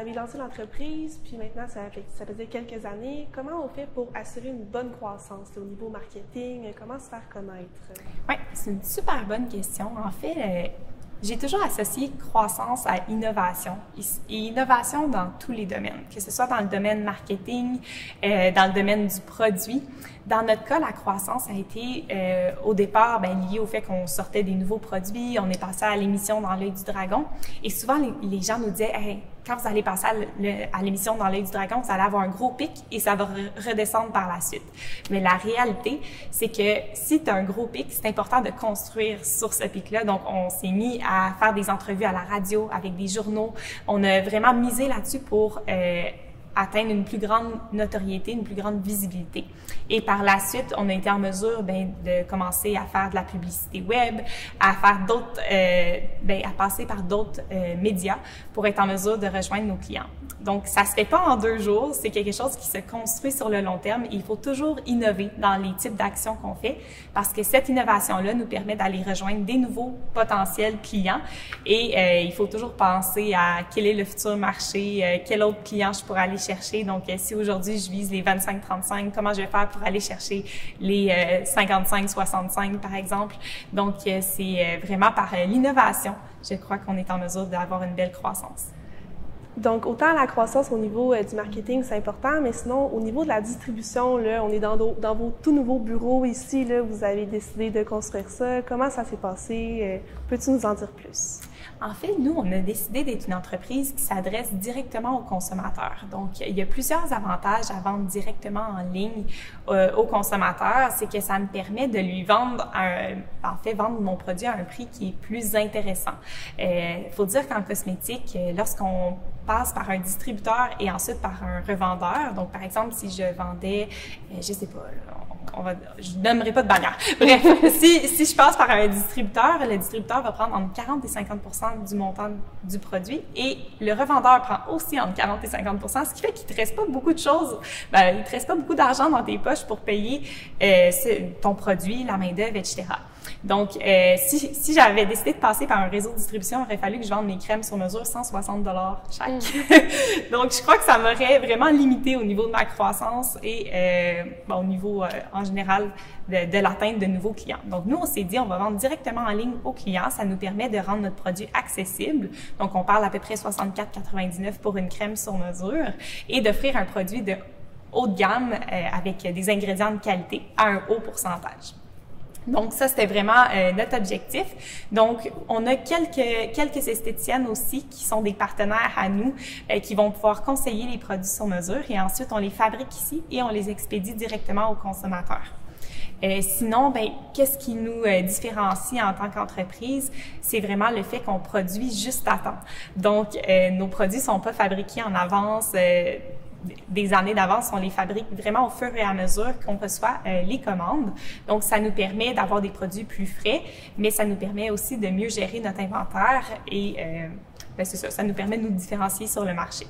avez lancé l'entreprise, puis maintenant, ça faisait quelques années. Comment on fait pour assurer une bonne croissance au niveau marketing? Comment se faire connaître? Oui, c'est une super bonne question. En fait, j'ai toujours associé croissance à innovation et innovation dans tous les domaines, que ce soit dans le domaine marketing, dans le domaine du produit. Dans notre cas, la croissance a été au départ liée au fait qu'on sortait des nouveaux produits, on est passé à l'émission dans l'œil du dragon et souvent les gens nous disaient hey, quand vous allez passer à l'émission dans l'œil du dragon, vous allez avoir un gros pic et ça va redescendre par la suite. Mais la réalité, c'est que si tu as un gros pic, c'est important de construire sur ce pic-là. Donc, on s'est mis à faire des entrevues à la radio avec des journaux. On a vraiment misé là-dessus pour atteindre une plus grande notoriété, une plus grande visibilité. Et par la suite, on a été en mesure de commencer à faire de la publicité web, à faire d'autres, à passer par d'autres médias pour être en mesure de rejoindre nos clients. Donc, ça se fait pas en 2 jours, c'est quelque chose qui se construit sur le long terme et il faut toujours innover dans les types d'actions qu'on fait parce que cette innovation-là nous permet d'aller rejoindre des nouveaux potentiels clients et il faut toujours penser à quel est le futur marché, quel autre client je pourrais aller chercher. Donc, si aujourd'hui je vise les 25-35, comment je vais faire pour aller chercher les 55-65 par exemple. Donc, c'est vraiment par l'innovation, je crois qu'on est en mesure d'avoir une belle croissance. Donc, autant la croissance au niveau du marketing, c'est important, mais sinon, au niveau de la distribution, là, on est dans vos tout nouveaux bureaux ici, là, vous avez décidé de construire ça. Comment ça s'est passé? Peux-tu nous en dire plus? En fait, nous, on a décidé d'être une entreprise qui s'adresse directement aux consommateurs. Donc, il y a plusieurs avantages à vendre directement en ligne aux consommateurs. C'est que ça me permet de lui vendre vendre mon produit à un prix qui est plus intéressant. Il faut dire qu'en cosmétique, lorsqu'on passe par un distributeur et ensuite par un revendeur, donc par exemple, si je vendais, je sais pas, je nommerai pas de bannière. Bref, si je passe par un distributeur, le distributeur va prendre entre 40 et 50% du montant du produit et le revendeur prend aussi entre 40 et 50%, ce qui fait qu'il te reste pas beaucoup de choses, il te reste pas beaucoup d'argent dans tes poches pour payer ton produit, la main-d'œuvre, etc. Donc, si j'avais décidé de passer par un réseau de distribution, il aurait fallu que je vende mes crèmes sur mesure 160 $ chaque. Donc, je crois que ça m'aurait vraiment limité au niveau de ma croissance et au niveau en général de l'atteinte de nouveaux clients. Donc, nous, on s'est dit, on va vendre directement en ligne aux clients. Ça nous permet de rendre notre produit accessible. Donc, on parle à peu près 64,99 pour une crème sur mesure et d'offrir un produit de haut de gamme avec des ingrédients de qualité à un haut pourcentage. Donc, ça, c'était vraiment notre objectif. Donc, on a quelques esthéticiennes aussi qui sont des partenaires à nous, qui vont pouvoir conseiller les produits sur mesure et ensuite, on les fabrique ici et on les expédie directement aux consommateurs. Sinon, qu'est-ce qui nous différencie en tant qu'entreprise? C'est vraiment le fait qu'on produit juste à temps. Donc, nos produits sont pas fabriqués en avance, des années d'avance, on les fabrique vraiment au fur et à mesure qu'on reçoit les commandes. Donc, ça nous permet d'avoir des produits plus frais, mais ça nous permet aussi de mieux gérer notre inventaire et c'est ça nous permet de nous différencier sur le marché.